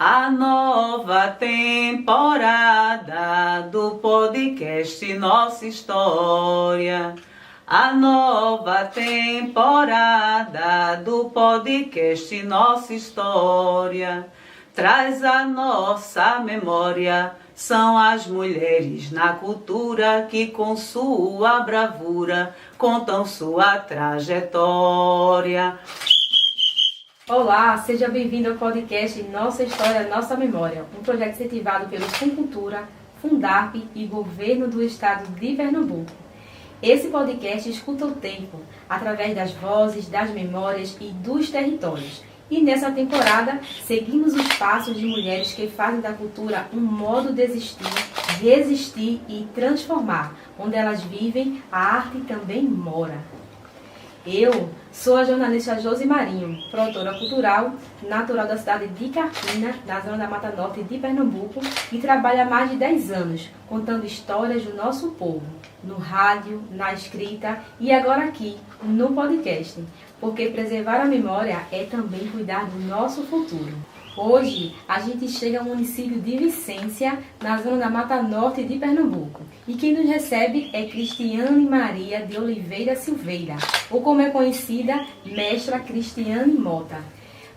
A nova temporada do podcast Nossa História. A nova temporada do podcast Nossa História traz a nossa memória. São as mulheres na cultura que com sua bravura contam sua trajetória. Olá, seja bem-vindo ao podcast Nossa História, Nossa Memória, um projeto incentivado pelo Funcultura, Fundarp e Governo do Estado de Pernambuco. Esse podcast escuta o tempo, através das vozes, das memórias e dos territórios. E nessa temporada, seguimos os passos de mulheres que fazem da cultura um modo de existir, resistir e transformar. Onde elas vivem, a arte também mora. Eu sou a jornalista Josi Marinho, produtora cultural, natural da cidade de Carpina, na zona da Mata Norte de Pernambuco, e trabalho há mais de 10 anos, contando histórias do nosso povo, no rádio, na escrita e agora aqui, no podcast, porque preservar a memória é também cuidar do nosso futuro. Hoje, a gente chega ao município de Vicência, na zona da Mata Norte de Pernambuco. E quem nos recebe é Cristiane Maria de Oliveira Silveira, ou como é conhecida, Mestra Cristiane Mota.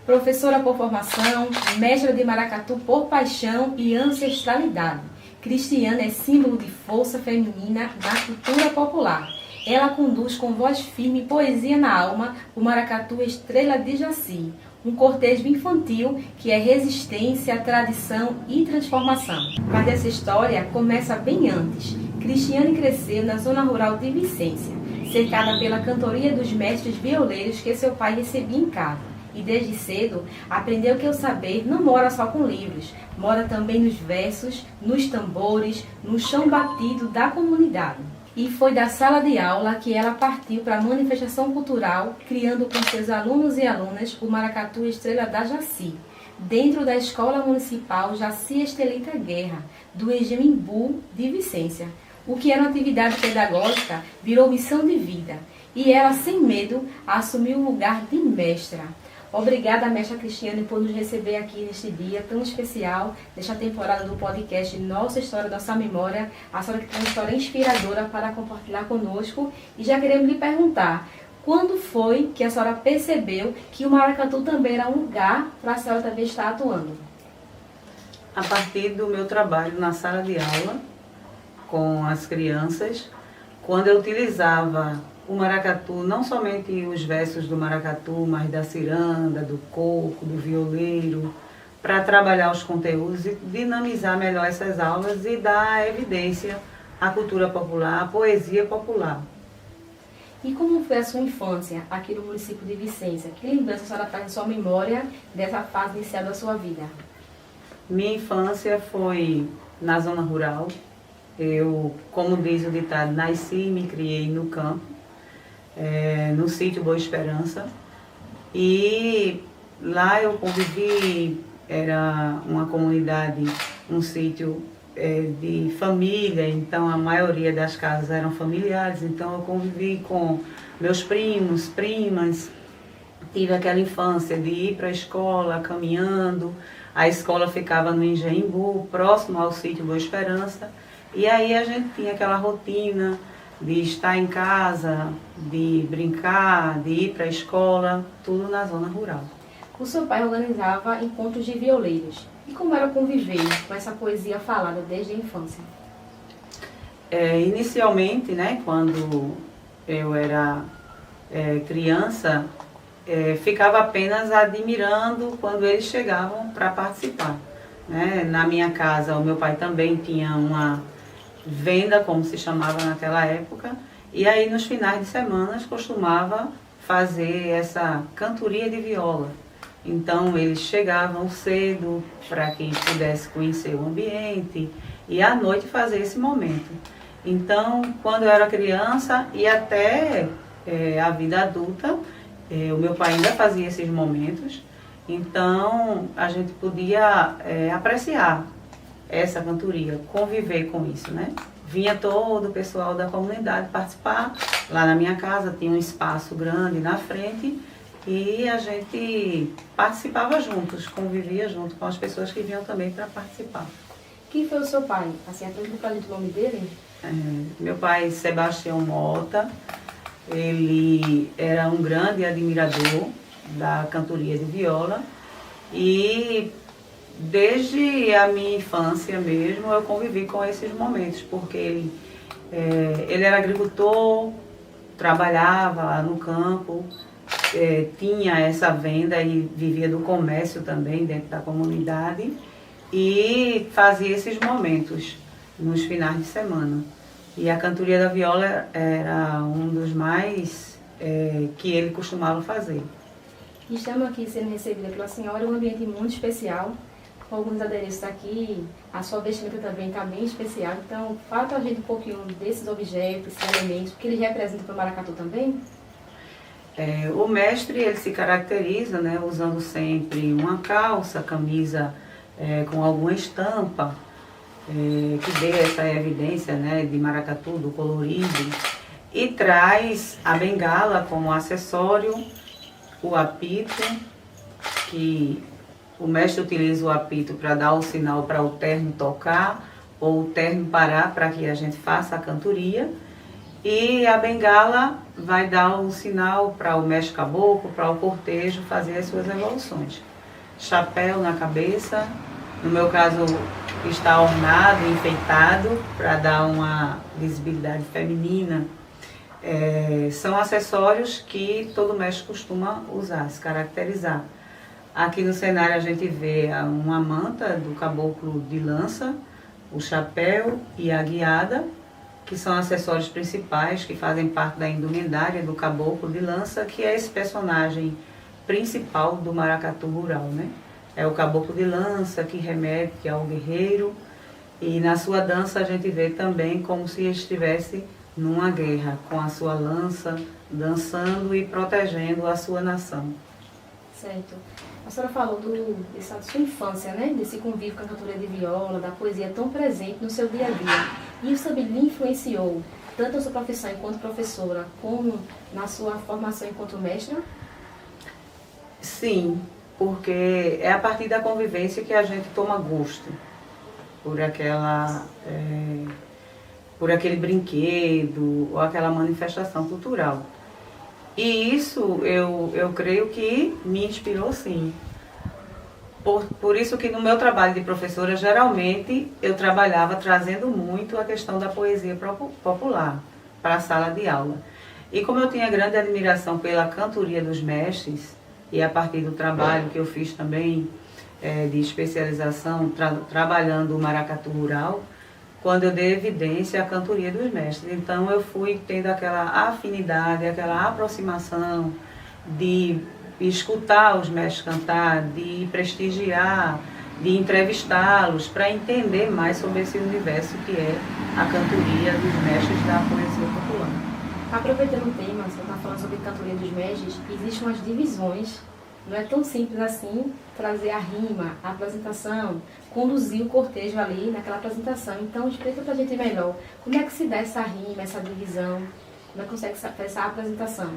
Professora por formação, mestra de maracatu por paixão e ancestralidade. Cristiane é símbolo de força feminina na cultura popular. Ela conduz com voz firme e poesia na alma o maracatu Estrela de Jaci, um cortejo infantil que é resistência, tradição e transformação. Mas essa história começa bem antes. Cristiane cresceu na zona rural de Vicência, cercada pela cantoria dos mestres violeiros que seu pai recebia em casa. E desde cedo aprendeu que o saber não mora só com livros, mora também nos versos, nos tambores, no chão batido da comunidade. E foi da sala de aula que ela partiu para a manifestação cultural, criando com seus alunos e alunas o Maracatu Estrela da Jaci, dentro da Escola Municipal Jaci Estelita Guerra, do Egimbu de Vicência. O que era uma atividade pedagógica virou missão de vida, e ela, sem medo, assumiu o lugar de mestra. Obrigada, mestra Cristiane, por nos receber aqui neste dia tão especial, nesta temporada do podcast Nossa História, Nossa Memória, a senhora que tem uma história inspiradora para compartilhar conosco. E já queremos lhe perguntar, quando foi que a senhora percebeu que o maracatu também era um lugar para a senhora também estar atuando? A partir do meu trabalho na sala de aula, com as crianças, quando eu utilizava o maracatu, não somente os versos do maracatu, mas da ciranda, do coco, do violeiro, para trabalhar os conteúdos e dinamizar melhor essas aulas e dar evidência à cultura popular, à poesia popular. E como foi a sua infância aqui no município de Vicência? Que lembrança a senhora traz na sua memória dessa fase inicial da sua vida? Minha infância foi na zona rural. Eu, como diz o ditado, nasci e me criei no campo. No sítio Boa Esperança, e lá eu convivi, era uma comunidade, um sítio de família, então a maioria das casas eram familiares, então eu convivi com meus primos, primas, tive aquela infância de ir para a escola caminhando, a escola ficava no Engenhimbu, próximo ao sítio Boa Esperança, e aí a gente tinha aquela rotina de estar em casa, de brincar, de ir para a escola, tudo na zona rural. O seu pai organizava encontros de violeiros. E como era conviver com essa poesia falada desde a infância? Inicialmente, né, quando eu era criança, ficava apenas admirando quando eles chegavam para participar. Né? Na minha casa, o meu pai também tinha uma venda, como se chamava naquela época, e aí nos finais de semana costumava fazer essa cantoria de viola. Então eles chegavam cedo para que pudesse conhecer o ambiente e à noite fazer esse momento. Então, quando eu era criança e até a vida adulta, o meu pai ainda fazia esses momentos, então a gente podia apreciar essa cantoria, conviver com isso, né? Vinha todo o pessoal da comunidade participar. Lá na minha casa tinha um espaço grande na frente e a gente participava juntos, convivia junto com as pessoas que vinham também para participar. Quem foi o seu pai? Assim, apresenta pra gente o nome dele. Meu pai, Sebastião Mota, ele era um grande admirador da cantoria de viola e desde a minha infância mesmo eu convivi com esses momentos, porque ele era agricultor, trabalhava lá no campo, tinha essa venda e vivia do comércio também dentro da comunidade e fazia esses momentos nos finais de semana. E a cantoria da viola era um dos mais que ele costumava fazer. Estamos aqui sendo recebida pela senhora em um ambiente muito especial, com alguns adereços aqui, a sua vestimenta também está bem especial. Então, fala para a gente um pouquinho desses objetos, desses elementos, que eles representam para o maracatu também. O mestre, ele se caracteriza, né, usando sempre uma calça, camisa com alguma estampa, que dê essa evidência, né, de maracatu, do colorido, e traz a bengala como acessório, o apito, que o mestre utiliza o apito para dar o sinal para o terno tocar, ou o terno parar para que a gente faça a cantoria, e a bengala vai dar o sinal para o mestre caboclo, para o cortejo fazer as suas evoluções. Chapéu na cabeça, no meu caso está ornado, enfeitado, para dar uma visibilidade feminina. São acessórios que todo mestre costuma usar, se caracterizar. Aqui no cenário a gente vê uma manta do caboclo de lança, o chapéu e a guiada, que são acessórios principais que fazem parte da indumentária do caboclo de lança, que é esse personagem principal do maracatu rural, né? É o caboclo de lança que remete ao guerreiro, e na sua dança a gente vê também como se estivesse numa guerra, com a sua lança, dançando e protegendo a sua nação. Certo. A senhora falou dessa sua infância, né? Desse convívio com a cantoria de viola, da poesia tão presente no seu dia a dia. E isso também lhe influenciou tanto a sua profissão enquanto professora, como na sua formação enquanto mestra? Sim, porque é a partir da convivência que a gente toma gosto por aquele brinquedo ou aquela manifestação cultural. E isso eu creio que me inspirou, sim. Por isso que no meu trabalho de professora, geralmente eu trabalhava trazendo muito a questão da poesia popular para a sala de aula. E como eu tinha grande admiração pela cantoria dos mestres, e a partir do trabalho que eu fiz também de especialização, trabalhando o maracatu rural, quando eu dei evidência à cantoria dos mestres. Então eu fui tendo aquela afinidade, aquela aproximação de escutar os mestres cantar, de prestigiar, de entrevistá-los, para entender mais sobre esse universo que é a cantoria dos mestres da poesia popular. Aproveitando o tema, você está falando sobre cantoria dos mestres, existem umas divisões. Não é tão simples assim trazer a rima, a apresentação, conduzir o cortejo ali naquela apresentação. Então, explica pra gente melhor como é que se dá essa rima, essa divisão, como é que consegue essa apresentação.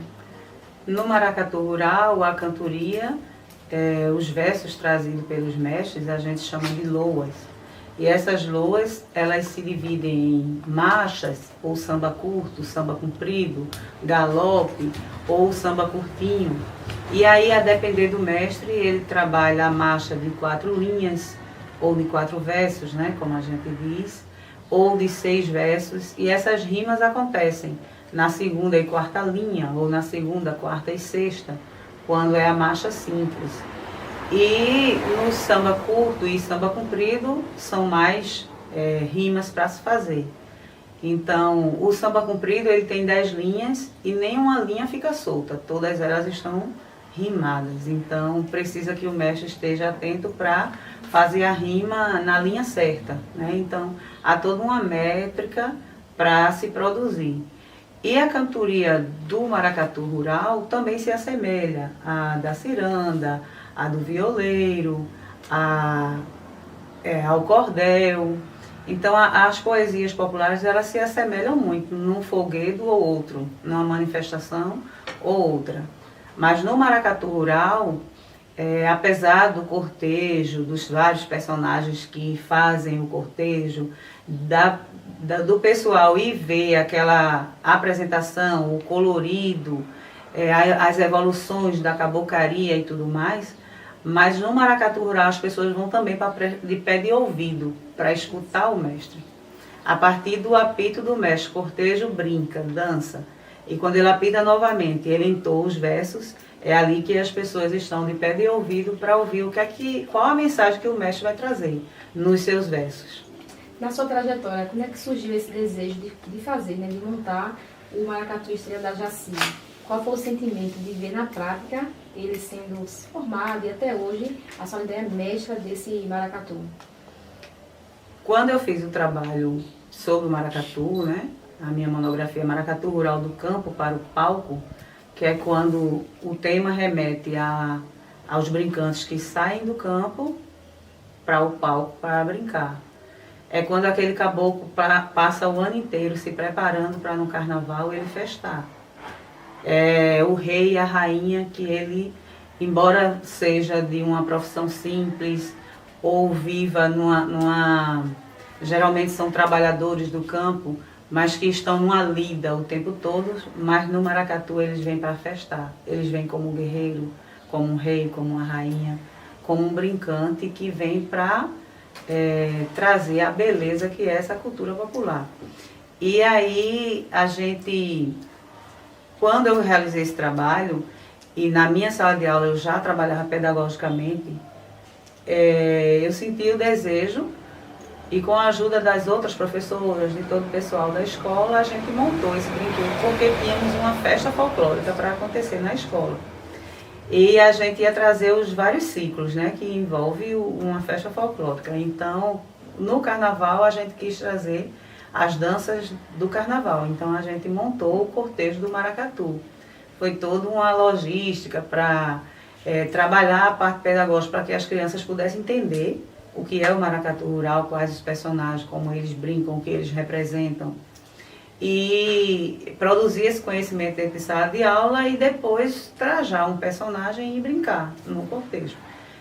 No maracatu rural, a cantoria, os versos trazidos pelos mestres, a gente chama de loas. E essas loas, elas se dividem em marchas, ou samba curto, samba comprido, galope, ou samba curtinho. E aí, a depender do mestre, ele trabalha a marcha de 4 linhas, ou de 4 versos, né, como a gente diz, ou de 6 versos. E essas rimas acontecem na segunda e quarta linha, ou na segunda, quarta e sexta, quando é a marcha simples. E no samba curto e samba comprido são mais rimas para se fazer. Então, o samba comprido ele tem 10 linhas e nenhuma linha fica solta, todas elas estão rimadas. Então, precisa que o mestre esteja atento para fazer a rima na linha certa, né? Então, há toda uma métrica para se produzir. E a cantoria do maracatu rural também se assemelha à da ciranda, a do violeiro, ao cordel. Então, as poesias populares elas se assemelham muito num folguedo ou outro, numa manifestação ou outra. Mas no maracatu rural, apesar do cortejo, dos vários personagens que fazem o cortejo, do pessoal ir ver aquela apresentação, o colorido, as evoluções da caboclaria e tudo mais, mas no maracatu rural as pessoas vão também de pé de ouvido para escutar o mestre. A partir do apito do mestre, cortejo brinca, dança. E quando ele apita novamente, ele entoa os versos, é ali que as pessoas estão de pé de ouvido para ouvir qual a mensagem que o mestre vai trazer nos seus versos. Na sua trajetória, como é que surgiu esse desejo de fazer, né, de montar o Maracatu Estrela da Jaci? Qual foi o sentimento de ver na prática ele sendo formado e até hoje a sua ideia mestra desse maracatu? Quando eu fiz o trabalho sobre o maracatu, né, a minha monografia Maracatu Rural do Campo para o Palco, que é quando o tema remete aos brincantes que saem do campo para o palco para brincar. É quando aquele caboclo passa o ano inteiro se preparando para no carnaval ele festar. É o rei e a rainha que ele, embora seja de uma profissão simples ou viva geralmente são trabalhadores do campo, mas que estão numa lida o tempo todo, mas no maracatu eles vêm para festar. Eles vêm como um guerreiro, como um rei, como uma rainha, como um brincante que vem para trazer a beleza que é essa cultura popular. E aí quando eu realizei esse trabalho, e na minha sala de aula eu já trabalhava pedagogicamente, eu senti o desejo, e com a ajuda das outras professoras, de todo o pessoal da escola, a gente montou esse brinquedo, porque tínhamos uma festa folclórica para acontecer na escola. E a gente ia trazer os vários ciclos, né, que envolve uma festa folclórica. Então, no carnaval, a gente quis trazer as danças do carnaval. Então, a gente montou o cortejo do maracatu. Foi toda uma logística para trabalhar a parte pedagógica para que as crianças pudessem entender o que é o maracatu rural, quais os personagens, como eles brincam, o que eles representam. E produzir esse conhecimento dentro de sala de aula e depois trajar um personagem e brincar no cortejo.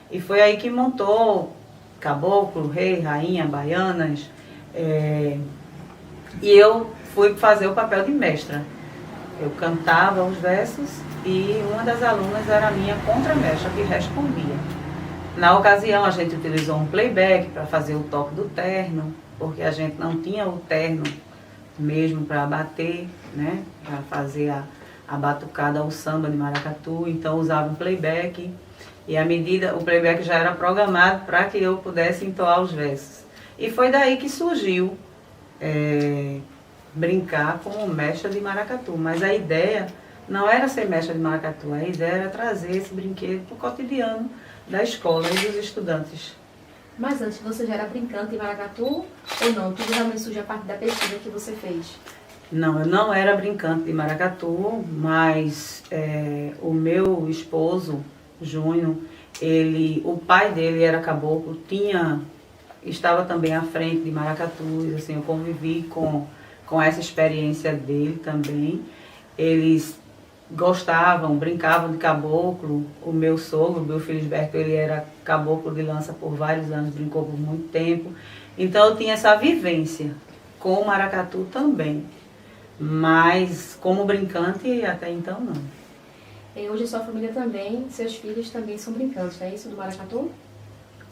E foi aí que montou caboclo, rei, rainha, baianas. E eu fui fazer o papel de mestra. Eu cantava os versos e uma das alunas era a minha contramestra que respondia. Na ocasião, a gente utilizou um playback para fazer o toque do terno, porque a gente não tinha o terno mesmo para bater, né? Para fazer a batucada, o samba de maracatu. Então, usava um playback e o playback já era programado para que eu pudesse entoar os versos. E foi daí que surgiu brincar como mestra de maracatu. Mas a ideia não era ser mestra de maracatu, a ideia era trazer esse brinquedo para o cotidiano da escola e dos estudantes. Mas antes, você já era brincante de maracatu ou não? Tudo realmente surgiu a partir da pesquisa que você fez? Não, eu não era brincante de maracatu, mas o meu esposo, Júnior, o pai dele era caboclo, estava também à frente de maracatu, assim, eu convivi com essa experiência dele também. Eles gostavam, brincavam de caboclo. O meu sogro, meu filho Gilberto, ele era caboclo de lança por vários anos, brincou por muito tempo. Então eu tinha essa vivência com o maracatu também, mas como brincante até então não. E hoje sua família também, seus filhos também são brincantes, não é isso, do maracatu?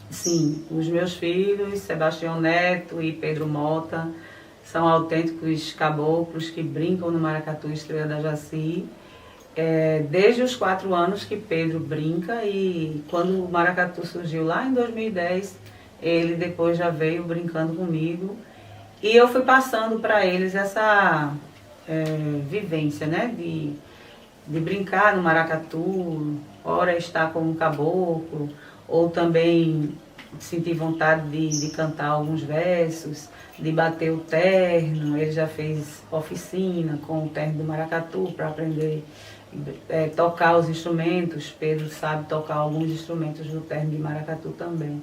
Sim, os meus filhos, Sebastião Neto e Pedro Mota, são autênticos caboclos que brincam no Maracatu Estrela da Jaci. Desde os 4 anos que Pedro brinca, e quando o maracatu surgiu lá em 2010, ele depois já veio brincando comigo. E eu fui passando para eles essa vivência, né, de brincar no maracatu, ora estar como um caboclo, ou também sentir vontade de cantar alguns versos, de bater o terno. Ele já fez oficina com o terno do maracatu para aprender tocar os instrumentos. Pedro sabe tocar alguns instrumentos do terno de maracatu também.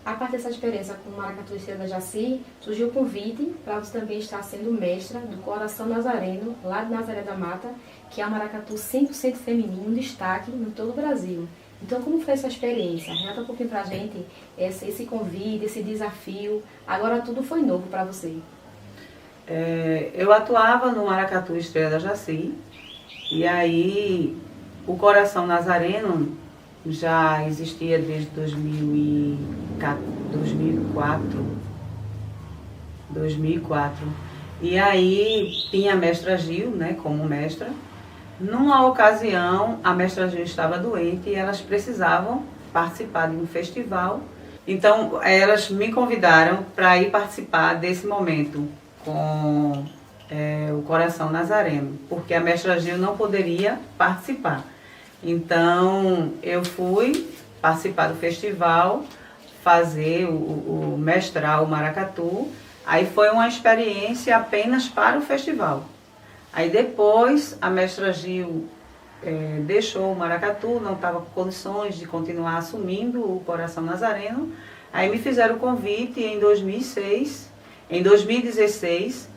A partir dessa experiência com o Maracatu Estrela da Jaci, surgiu o convite para você também estar sendo mestra do Coração Nazareno, lá de Nazaré da Mata, que é um maracatu 100% feminino, um destaque em todo o Brasil. Então, como foi essa experiência? Relata um pouquinho pra gente esse convite, esse desafio. Agora tudo foi novo para você. Eu atuava no Maracatu Estrela da Jaci, e aí o Coração Nazareno já existia desde 2004. E aí tinha a mestra Gil, né, como mestra. Numa ocasião, a mestra Gil estava doente e elas precisavam participar de um festival. Então, elas me convidaram para ir participar desse momento com o Coração Nazareno, porque a mestra Gil não poderia participar. Então, eu fui participar do festival, fazer o mestrar o maracatu. Aí foi uma experiência apenas para o festival. Aí depois a mestra Gil deixou o maracatu, não estava com condições de continuar assumindo o Coração Nazareno. Aí me fizeram o convite em 2016,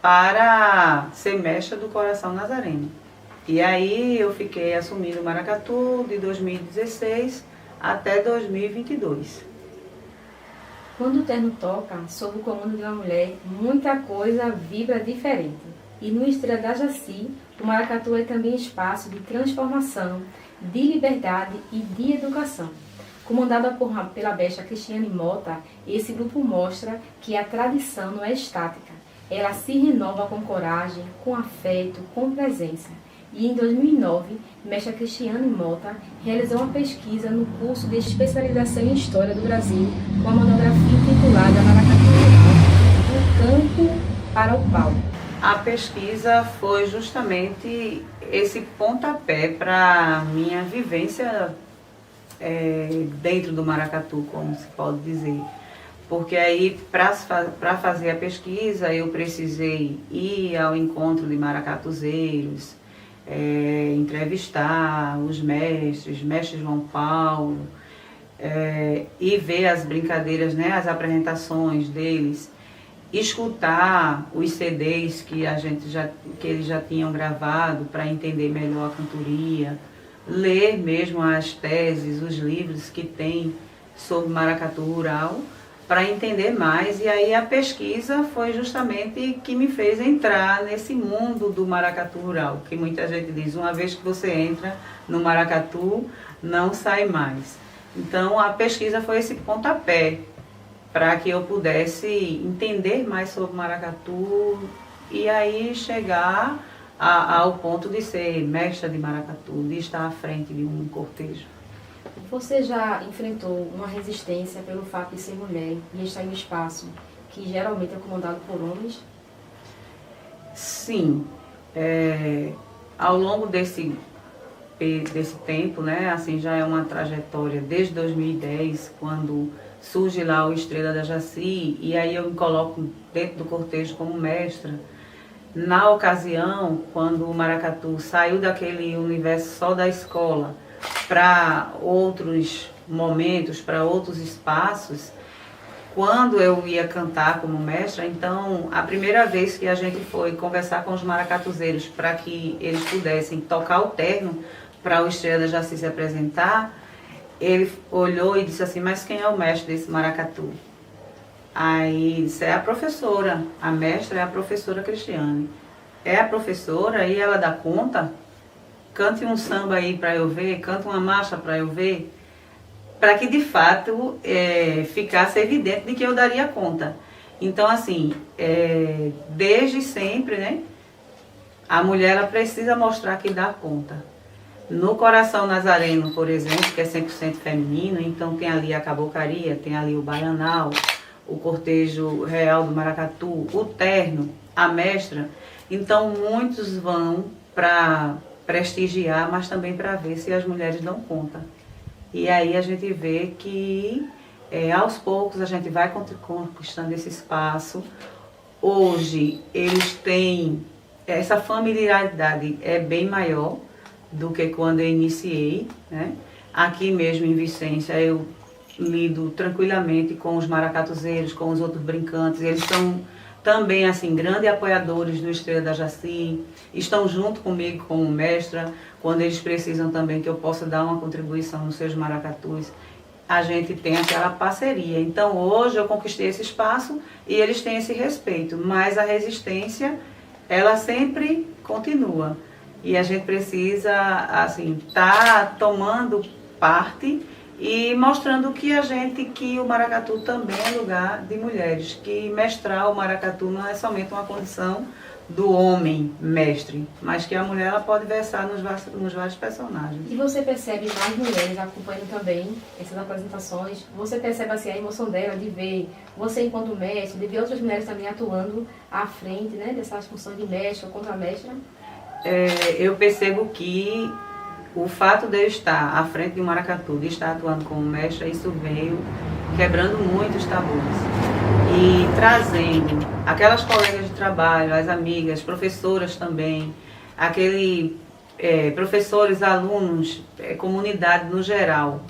para ser mestra do Coração Nazareno. E aí eu fiquei assumindo o maracatu de 2016 até 2022. Quando o terno toca, sob o comando de uma mulher, muita coisa vibra diferente. E no Estrela da Jaci, o maracatu é também espaço de transformação, de liberdade e de educação. Comandada pela besta Cristiane Mota, esse grupo mostra que a tradição não é estática. Ela se renova com coragem, com afeto, com presença. E em 2009, mestra Cristiane Mota realizou uma pesquisa no curso de especialização em História do Brasil com a monografia intitulada Maracatu do Campo para o Palco. A pesquisa foi justamente esse pontapé para a minha vivência dentro do maracatu, como se pode dizer. Porque aí, para fazer a pesquisa, eu precisei ir ao encontro de maracatuzeiros, entrevistar os mestres, mestre João Paulo, e ver as brincadeiras, né, as apresentações deles, escutar os CDs que eles já tinham gravado para entender melhor a cantoria, ler mesmo as teses, os livros que tem sobre maracatu rural, para entender mais. E aí a pesquisa foi justamente que me fez entrar nesse mundo do maracatu rural, que muita gente diz, uma vez que você entra no maracatu, não sai mais. Então a pesquisa foi esse pontapé para que eu pudesse entender mais sobre maracatu e aí chegar ao ponto de ser mestra de maracatu, de estar à frente de um cortejo. Você já enfrentou uma resistência pelo fato de ser mulher e estar em um espaço que geralmente é comandado por homens? Sim. Ao longo desse tempo, né, assim, já é uma trajetória desde 2010, quando surge lá o Estrela da Jaci, e aí eu me coloco dentro do cortejo como mestra. Na ocasião, quando o maracatu saiu daquele universo só da escola para outros momentos, para outros espaços, quando eu ia cantar como mestra, então a primeira vez que a gente foi conversar com os maracatuzeiros para que eles pudessem tocar o terno para o Estrela da Jaci se apresentar, ele olhou e disse assim, mas quem é o mestre desse maracatu? Aí disse, é a professora, a mestra é a professora Cristiane. É a professora e ela dá conta? Cante um samba aí para eu ver, cante uma marcha para eu ver, para que de fato ficasse evidente de que eu daria conta. Então assim, desde sempre, né, a mulher ela precisa mostrar que dá conta. No Coração Nazareno, por exemplo, que é 100% feminino, então tem ali a caboclaria, tem ali o baianal, o cortejo real do maracatu, o terno, a mestra. Então muitos vão para prestigiar, mas também para ver se as mulheres dão conta. E aí a gente vê que aos poucos a gente vai conquistando esse espaço. Hoje eles têm, essa familiaridade é bem maior do que quando eu iniciei, né? Aqui mesmo em Vicência eu lido tranquilamente com os maracatuzeiros, com os outros brincantes. Eles são também assim grandes apoiadores do Estrela da Jaci, estão junto comigo como mestra, quando eles precisam também que eu possa dar uma contribuição nos seus maracatus. A gente tem aquela parceria. Então hoje eu conquistei esse espaço e eles têm esse respeito, mas a resistência, ela sempre continua. E a gente precisa, assim, estar tomando parte e mostrando que o maracatu também é lugar de mulheres, que mestrar o maracatu não é somente uma condição do homem mestre, mas que a mulher ela pode versar nos vários personagens. E você percebe mais mulheres acompanhando também essas apresentações? Você percebe assim, a emoção dela de ver você enquanto mestre, de ver outras mulheres também atuando à frente, né, dessas funções de mestre ou contra-mestra? Eu percebo que o fato de eu estar à frente de um maracatu, de estar atuando como mestra, isso veio quebrando muitos tabus e trazendo aquelas colegas de trabalho, as amigas, professoras também, professores, alunos, comunidade no geral,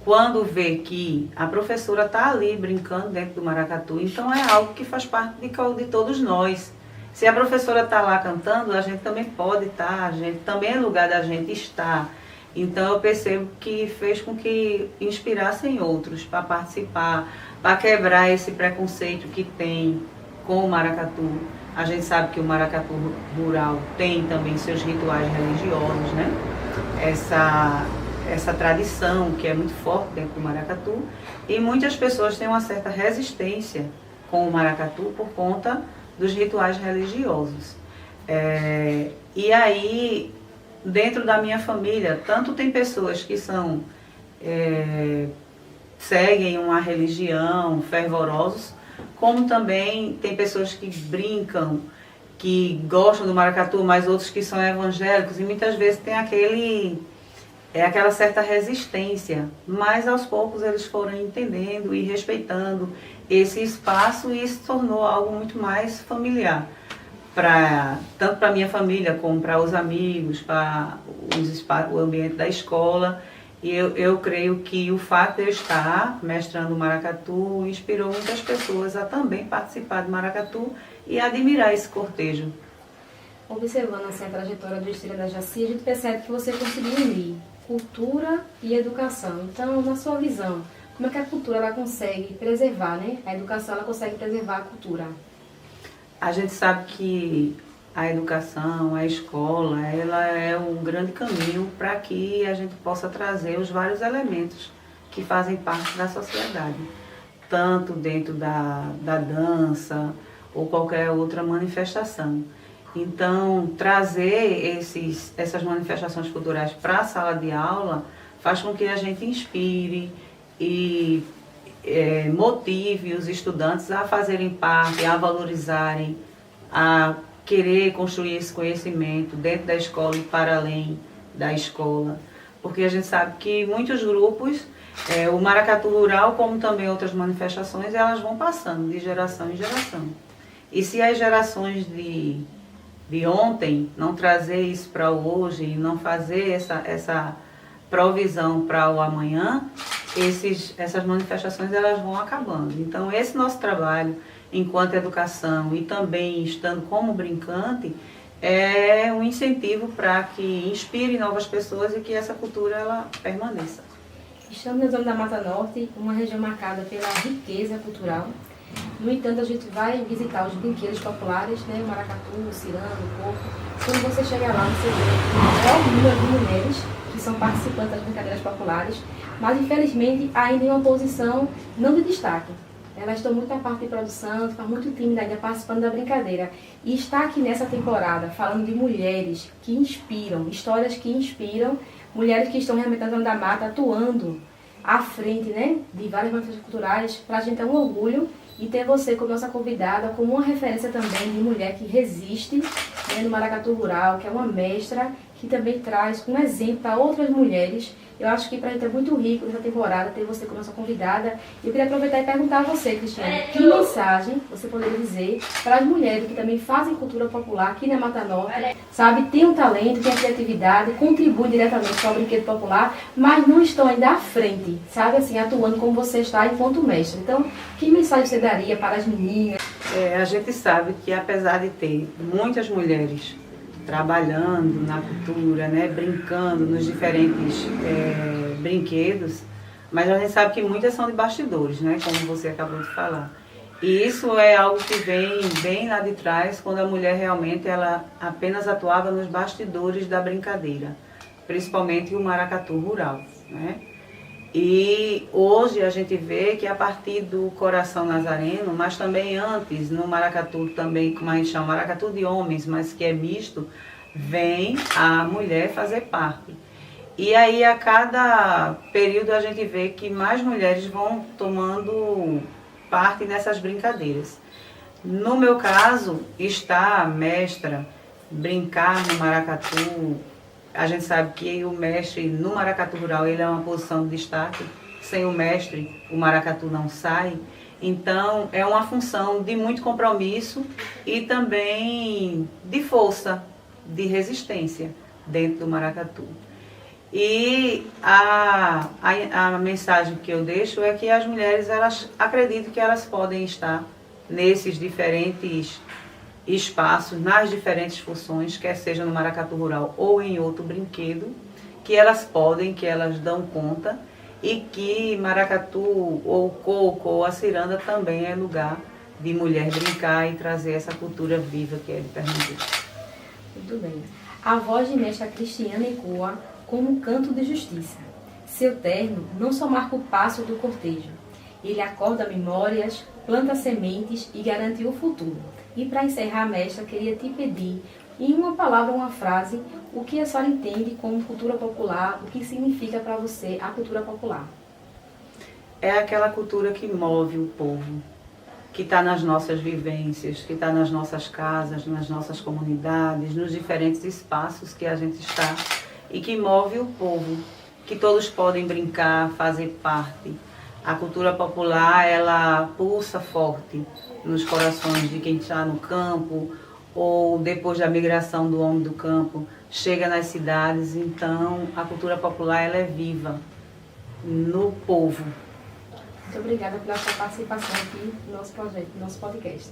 quando vê que a professora está ali brincando dentro do maracatu, então é algo que faz parte de todos nós. Se a professora está lá cantando, a gente também pode estar, também é lugar da gente estar. Então eu percebo que fez com que inspirassem outros para participar, para quebrar esse preconceito que tem com o maracatu. A gente sabe que o maracatu rural tem também seus rituais religiosos, né? Essa tradição que é muito forte dentro do maracatu. E muitas pessoas têm uma certa resistência com o maracatu por conta dos rituais religiosos. E aí, dentro da minha família, tanto tem pessoas que seguem uma religião, fervorosos, como também tem pessoas que brincam, que gostam do maracatu, mas outros que são evangélicos, e muitas vezes tem aquela certa resistência, mas aos poucos eles foram entendendo e respeitando esse espaço e isso se tornou algo muito mais familiar, tanto para a minha família como para os amigos, para o ambiente da escola. E eu creio que o fato de eu estar mestrando o maracatu inspirou muitas pessoas a também participar do maracatu e admirar esse cortejo. Observando assim, a trajetória do Estrela da Jaci, a gente percebe que você conseguiu unir cultura e educação. Então, na sua visão, como é que a cultura ela consegue preservar, né? A educação ela consegue preservar a cultura? A gente sabe que a educação, a escola, ela é um grande caminho para que a gente possa trazer os vários elementos que fazem parte da sociedade, tanto dentro da dança ou qualquer outra manifestação. Então, trazer essas manifestações culturais para a sala de aula faz com que a gente inspire e motive os estudantes a fazerem parte, a valorizarem, a querer construir esse conhecimento dentro da escola e para além da escola. Porque a gente sabe que muitos grupos, o maracatu rural, como também outras manifestações, elas vão passando de geração em geração. E se as gerações de ontem não trazer isso para hoje e não fazer essa provisão para o amanhã, essas manifestações elas vão acabando. Então esse nosso trabalho enquanto educação e também estando como brincante é um incentivo para que inspire novas pessoas e que essa cultura ela permaneça. Estamos na zona da Mata Norte, uma região marcada pela riqueza cultural. No entanto, a gente vai visitar os brinquedos populares, né? O maracatu, o cirano, o coco. Quando você chega lá, você vê o maior número de mulheres que são participantes das brincadeiras populares, mas infelizmente ainda em uma posição não de destaque. Elas estão muito na parte de produção, ficam muito tímidas ainda participando da brincadeira. E está aqui nessa temporada falando de mulheres que inspiram, histórias que inspiram, mulheres que estão realmente na Zona da Mata, atuando à frente, né, de várias manifestações culturais. Para a gente é um orgulho e ter você como nossa convidada, como uma referência também de mulher que resiste, né, no maracatu rural, que é uma mestra, que também traz um exemplo para outras mulheres. Eu acho que para a gente é muito rico nessa temporada ter você como nossa convidada. E eu queria aproveitar e perguntar a você, Cristiane, que mensagem você poderia dizer para as mulheres que também fazem cultura popular aqui na Mata Norte, sabe, tem um talento, tem a criatividade, contribuem diretamente para o brinquedo popular, mas não estão ainda à frente, sabe, assim, atuando como você está enquanto mestre. Então, que mensagem você daria para as meninas? A gente sabe que apesar de ter muitas mulheres trabalhando na cultura, né, brincando nos diferentes brinquedos, mas a gente sabe que muitas são de bastidores, né, como você acabou de falar. E isso é algo que vem bem lá de trás, quando a mulher realmente ela apenas atuava nos bastidores da brincadeira, principalmente o maracatu rural, né? E hoje a gente vê que a partir do Coração Nazareno, mas também antes, no maracatu também, como a gente chama, maracatu de homens, mas que é misto, vem a mulher fazer parte. E aí a cada período a gente vê que mais mulheres vão tomando parte nessas brincadeiras. No meu caso, estar mestra, brincar no maracatu. A gente sabe que o mestre no maracatu rural ele é uma posição de destaque. Sem o mestre, o maracatu não sai. Então, é uma função de muito compromisso e também de força, de resistência dentro do maracatu. E a mensagem que eu deixo é que as mulheres, elas acreditam que elas podem estar nesses diferentes espaços, nas diferentes funções, quer seja no maracatu rural ou em outro brinquedo, que elas podem, que elas dão conta, e que maracatu ou coco ou a ciranda também é lugar de mulher brincar e trazer essa cultura viva que é de Pernambuco. Muito bem. A voz de mestra Cristiane ecoa como um canto de justiça. Seu terno não só marca o passo do cortejo, ele acorda memórias, planta sementes e garante o futuro. E para encerrar, mestra, queria te pedir, em uma palavra, uma frase, o que a senhora entende como cultura popular, o que significa para você a cultura popular? É aquela cultura que move o povo, que está nas nossas vivências, que está nas nossas casas, nas nossas comunidades, nos diferentes espaços que a gente está e que move o povo, que todos podem brincar, fazer parte. A cultura popular, ela pulsa forte nos corações de quem está no campo ou depois da migração do homem do campo, chega nas cidades. Então, a cultura popular ela é viva no povo. Muito obrigada pela sua participação aqui no nosso projeto, no nosso podcast.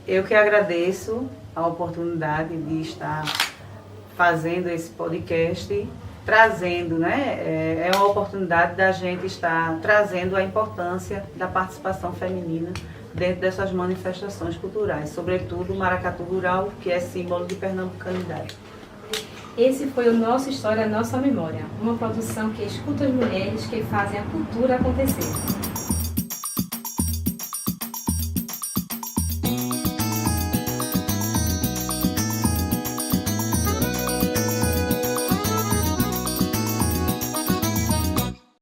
Eu que agradeço a oportunidade de estar fazendo esse podcast, trazendo, né? É uma oportunidade da gente estar trazendo a importância da participação feminina dentro dessas manifestações culturais, sobretudo o maracatu rural, que é símbolo de pernambucanidade. Esse foi o Nossa História, Nossa Memória, uma produção que escuta as mulheres que fazem a cultura acontecer.